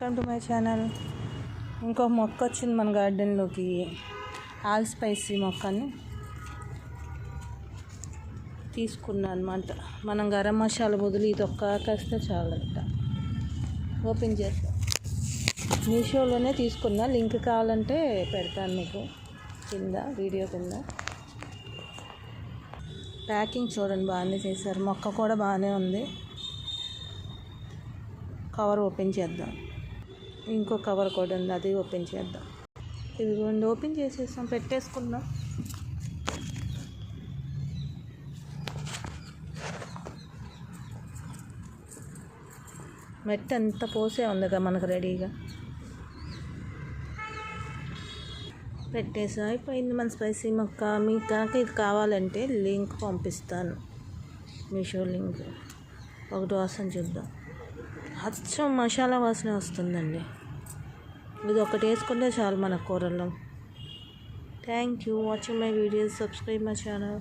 Welcome to my channel. ఇంకో మొక్క వచ్చింది మన గార్డెన్లోకి, ఆల్ స్పైసీ మొక్కని తీసుకున్నాను అనమాట. మనం గరం మసాలా బదులు ఇది ఒక్కేస్తే చాలంట. ఓపెన్ చేస్తాం. మీషోలోనే తీసుకున్నా, లింక్ కావాలంటే పెడతాను మీకు కింద, వీడియో కింద. ప్యాకింగ్ చూడండి, బాగానే చేశారు. మొక్క కూడా బాగానే ఉంది. కవర్ ఓపెన్ చేద్దాం. ఇంకో కవర్ కూడా ఉంది, అది ఓపెన్ చేద్దాం. ఇదిగోండి, ఓపెన్ చేసేసాం, పెట్టేసుకుందాం. మెట్ట ఎంత పోసే ఉందిగా మనకు రెడీగా పెట్టేసి అయిపోయింది మన స్పైసీ మొక్క. మీకు కనుక ఇది కావాలంటే లింక్ పంపిస్తాను, మీషో లింక్. ఒకటి వాసన చూద్దాం. అచ్చం మసాలా వాసన వస్తుందండి. ఇది ఒకటి వేసుకుంటే చాలు మన కూరల్లో. Thank you watching my videos. Subscribe my channel.